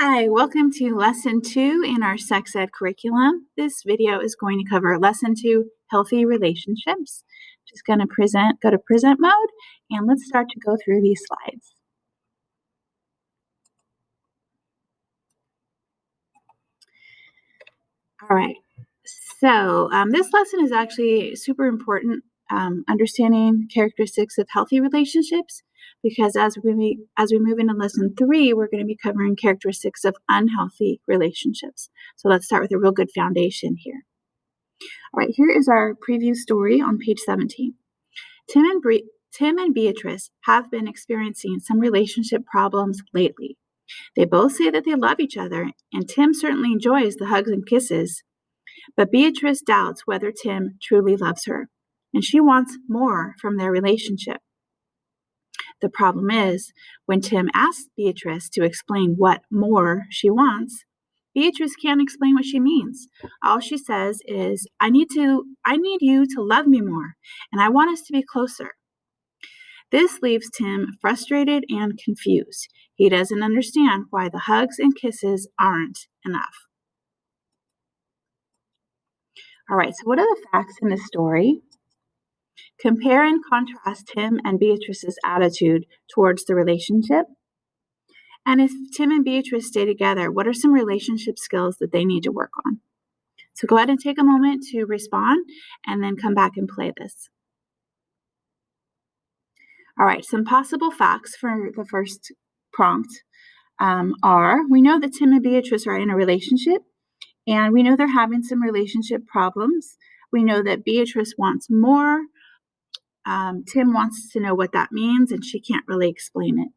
Hi, welcome to Lesson 2 in our Sex Ed curriculum. This video is going to cover Lesson 2, Healthy Relationships. Just going to go to present mode, and let's start to go through these slides. All right, so this lesson is actually super important, understanding characteristics of healthy relationships, because as we move into Lesson 3, we're going to be covering characteristics of unhealthy relationships. So let's start with a real good foundation here. All right, here is our preview story on page 17. Tim and Beatrice have been experiencing some relationship problems lately. They both say that they love each other, and Tim certainly enjoys the hugs and kisses. But Beatrice doubts whether Tim truly loves her, and she wants more from their relationship. The problem is, when Tim asks Beatrice to explain what more she wants, Beatrice can't explain what she means. All she says is, I need you to love me more, and I want us to be closer. This leaves Tim frustrated and confused. He doesn't understand why the hugs and kisses aren't enough. All right, so what are the facts in this story? Compare and contrast Tim and Beatrice's attitude towards the relationship. And if Tim and Beatrice stay together, what are some relationship skills that they need to work on? So go ahead and take a moment to respond and then come back and play this. All right, some possible facts for the first prompt are, we know that Tim and Beatrice are in a relationship, and we know they're having some relationship problems. We know that Beatrice wants more. Tim wants to know what that means, and she can't really explain it.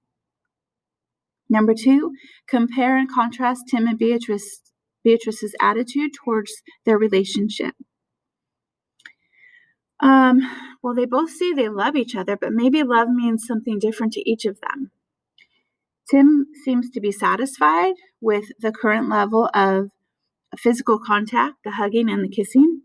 Number 2, compare and contrast Tim and Beatrice's attitude towards their relationship. Well, they both say they love each other, but maybe love means something different to each of them. Tim seems to be satisfied with the current level of physical contact, the hugging and the kissing.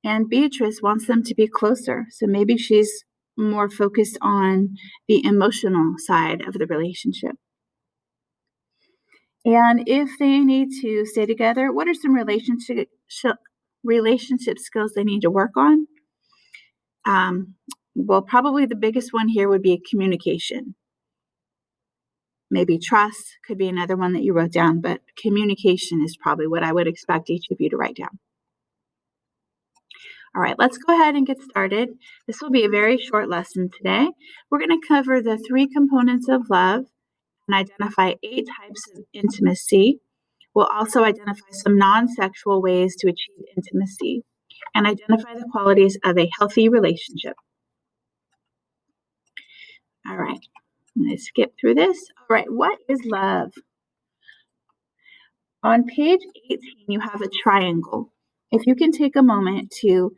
And Beatrice wants them to be closer, so maybe she's more focused on the emotional side of the relationship. And if they need to stay together, what are some relationship skills they need to work on? Well, probably the biggest one here would be communication. Maybe trust could be another one that you wrote down, but communication is probably what I would expect each of you to write down. All right, let's go ahead and get started. This will be a very short lesson today. We're going to cover the 3 components of love and identify 8 types of intimacy. We'll also identify some non-sexual ways to achieve intimacy and identify the qualities of a healthy relationship. All right, I'm going to skip through this. All right, what is love? On page 18, you have a triangle. If you can take a moment to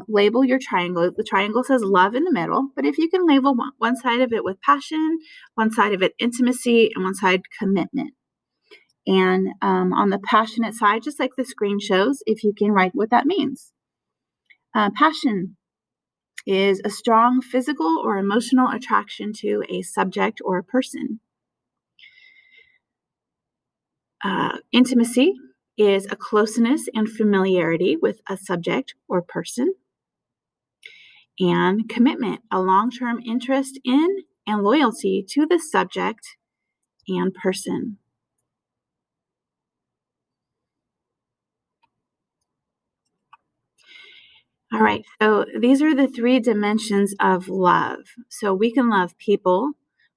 label your triangle, the triangle says love in the middle, but if you can label one side of it with passion, one side of it intimacy, and one side commitment. And on the passionate side, just like the screen shows, if you can write what that means. Passion is a strong physical or emotional attraction to a subject or a person. Intimacy is a closeness and familiarity with a subject or person. And commitment, a long-term interest in and loyalty to the subject and person. All right, so these are the 3 dimensions of love. So we can love people,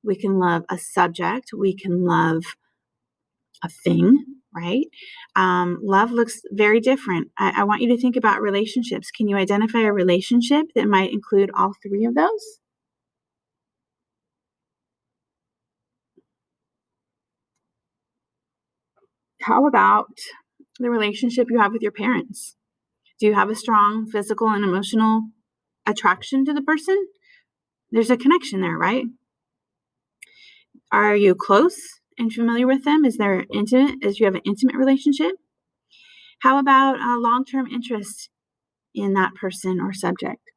we can love a subject, we can love a thing, right? Love looks very different. I want you to think about relationships. Can you identify a relationship that might include all 3 of those? How about the relationship you have with your parents? Do you have a strong physical and emotional attraction to the person? There's a connection there, right? Are you close and familiar with them? Is there intimate? Is you have an intimate relationship? How about a long-term interest in that person or subject?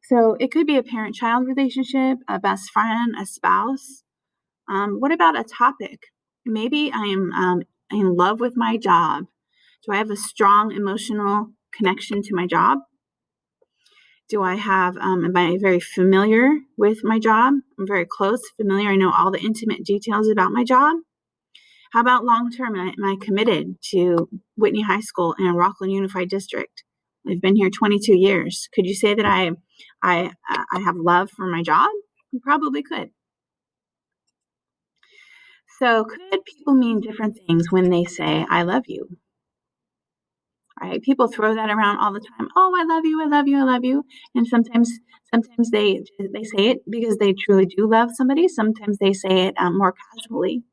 So it could be a parent-child relationship, a best friend, a spouse, What about a topic? Maybe I am in love with my job. Do I have a strong emotional connection to my job? Am I very familiar with my job? I'm very close, familiar. I know all the intimate details about my job. How about long term? Am I committed to Whitney High School and Rockland Unified District? I've been here 22 years. Could you say that I have love for my job? You probably could. So, could people mean different things when they say "I love you"? Right? People throw that around all the time. Oh, I love you, I love you, I love you. And sometimes they say it because they truly do love somebody. Sometimes they say it more casually.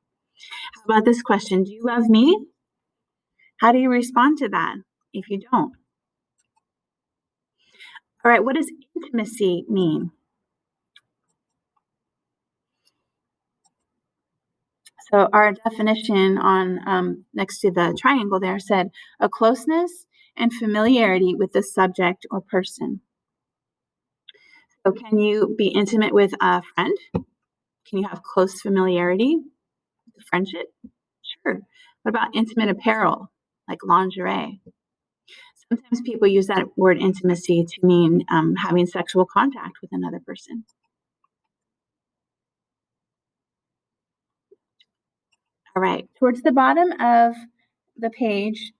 How about this question? Do you love me? How do you respond to that if you don't? All right, what does intimacy mean? So our definition on next to the triangle there said a closeness and familiarity with the subject or person. So can you be intimate with a friend? Can you have close familiarity with a friendship? Sure. What about intimate apparel, like lingerie? Sometimes people use that word intimacy to mean having sexual contact with another person. All right, towards the bottom of the page,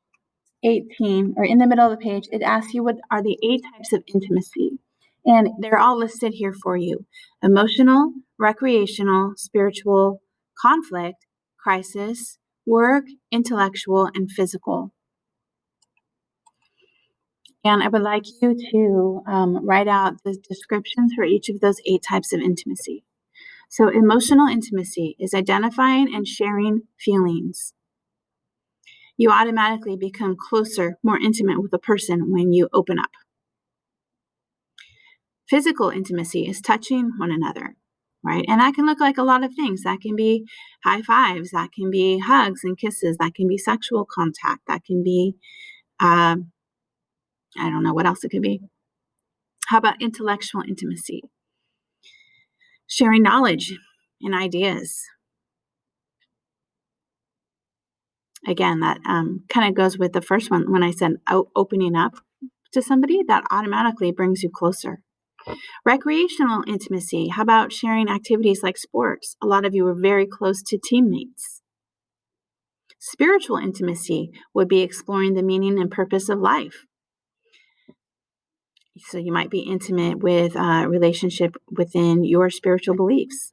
18, or in the middle of the page, it asks you what are the 8 types of intimacy. And they're all listed here for you: emotional, recreational, spiritual, conflict, crisis, work, intellectual, and physical. And I would like you to write out the descriptions for each of those 8 types of intimacy. So, emotional intimacy is identifying and sharing feelings. You automatically become closer, more intimate with a person when you open up. Physical intimacy is touching one another, right? And that can look like a lot of things. That can be high fives, that can be hugs and kisses, that can be sexual contact, that can be, I don't know what else it could be. How about intellectual intimacy? Sharing knowledge and ideas. Again, that kind of goes with the first one when I said opening up to somebody, that automatically brings you closer. Recreational intimacy. How about sharing activities like sports? A lot of you are very close to teammates. Spiritual intimacy would be exploring the meaning and purpose of life. So you might be intimate with a relationship within your spiritual beliefs.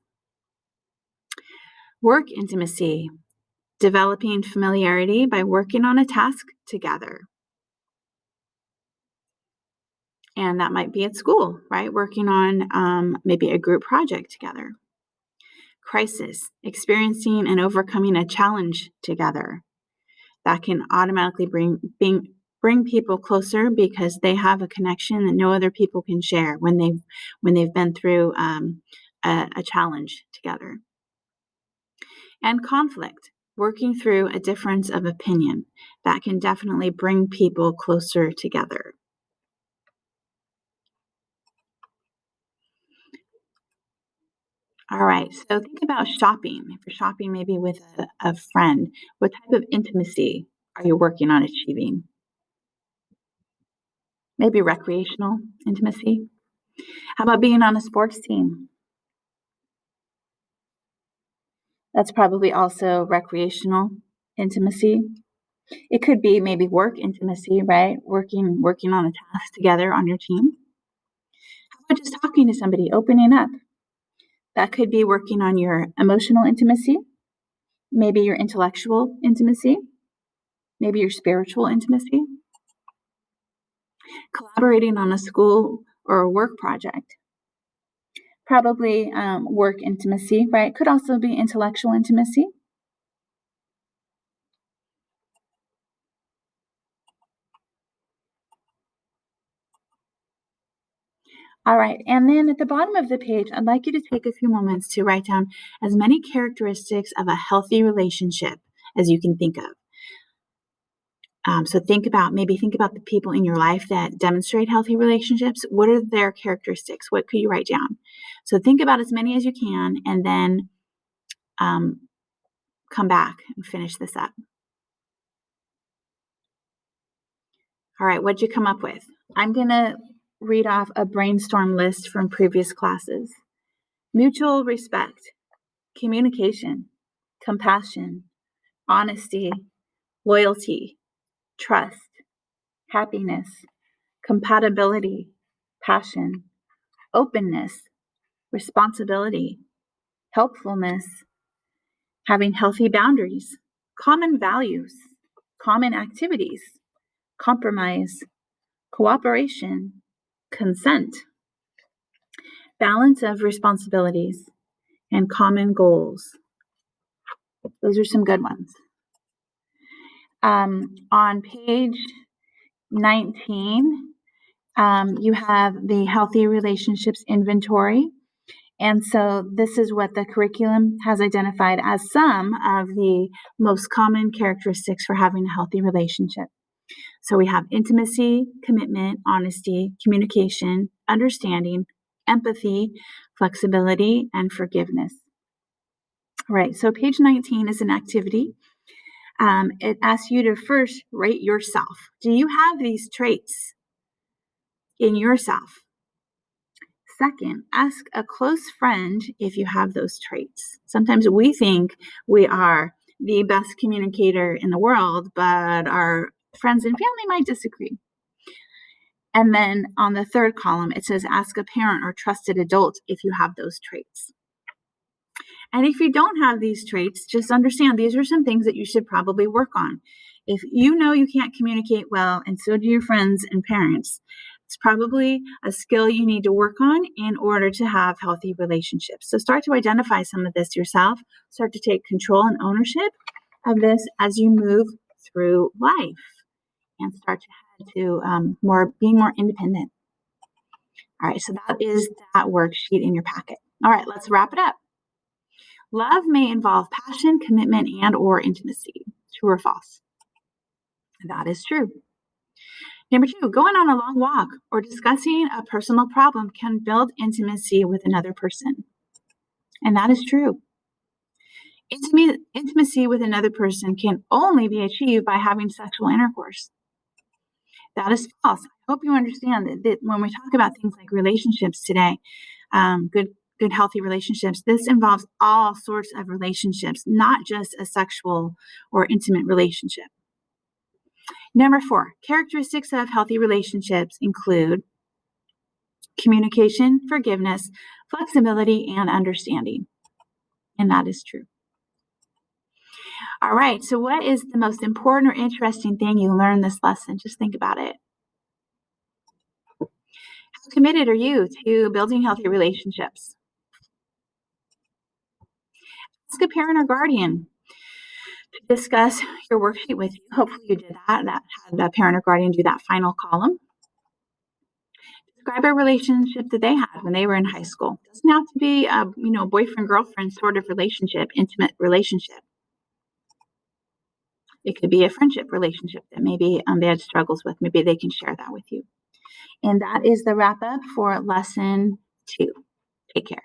Work intimacy. Developing familiarity by working on a task together. And that might be at school, right? Working on maybe a group project together. Crisis, experiencing and overcoming a challenge together. That can automatically bring people closer because they have a connection that no other people can share when they've been through a challenge together. And conflict, working through a difference of opinion. That can definitely bring people closer together. All right, so think about shopping. If you're shopping maybe with a friend, what type of intimacy are you working on achieving? Maybe recreational intimacy. How about being on a sports team? That's probably also recreational intimacy. It could be maybe work intimacy, right? Working on a task together on your team. How about just talking to somebody, opening up? That could be working on your emotional intimacy, maybe your intellectual intimacy, maybe your spiritual intimacy. Collaborating on a school or a work project. Probably work intimacy, right? Could also be intellectual intimacy. All right, and then at the bottom of the page, I'd like you to take a few moments to write down as many characteristics of a healthy relationship as you can think of. So think about the people in your life that demonstrate healthy relationships. What are their characteristics? What could you write down? So think about as many as you can, and then come back and finish this up. All right, what'd you come up with? I'm going to read off a brainstorm list from previous classes. Mutual respect, communication, compassion, honesty, loyalty, trust, happiness, compatibility, passion, openness, responsibility, helpfulness, having healthy boundaries, common values, common activities, compromise, cooperation, consent, balance of responsibilities, and common goals. Those are some good ones. On page 19, you have the healthy relationships inventory. And so this is what the curriculum has identified as some of the most common characteristics for having a healthy relationship. So we have intimacy, commitment, honesty, communication, understanding, empathy, flexibility, and forgiveness. All right, so page 19 is an activity. It asks you to first rate yourself. Do you have these traits in yourself? Second, ask a close friend if you have those traits. Sometimes we think we are the best communicator in the world, but our friends and family might disagree. And then on the third column, it says ask a parent or trusted adult if you have those traits. And if you don't have these traits, just understand these are some things that you should probably work on. If you know you can't communicate well, and so do your friends and parents, it's probably a skill you need to work on in order to have healthy relationships. So start to identify some of this yourself, start to take control and ownership of this as you move through life and start to head to being more independent. All right, so that is that worksheet in your packet. All right, let's wrap it up. Love may involve passion, commitment, and or intimacy. True or false? That is true. Number 2, going on a long walk or discussing a personal problem can build intimacy with another person. And that is true. Intimacy with another person can only be achieved by having sexual intercourse. That is false. I hope you understand that when we talk about things like relationships today, good healthy relationships, this involves all sorts of relationships, not just a sexual or intimate relationship. Number 4, characteristics of healthy relationships include communication, forgiveness, flexibility, and understanding. And that is true. All right, so what is the most important or interesting thing you learned this lesson? Just think about it. How committed are you to building healthy relationships? Ask a parent or guardian to discuss your worksheet with you. Hopefully you did that had the parent or guardian do that final column. Describe a relationship that they had when they were in high school. It doesn't have to be a boyfriend-girlfriend sort of relationship, intimate relationship. It could be a friendship relationship that maybe they had struggles with. Maybe they can share that with you. And that is the wrap up for lesson 2. Take care.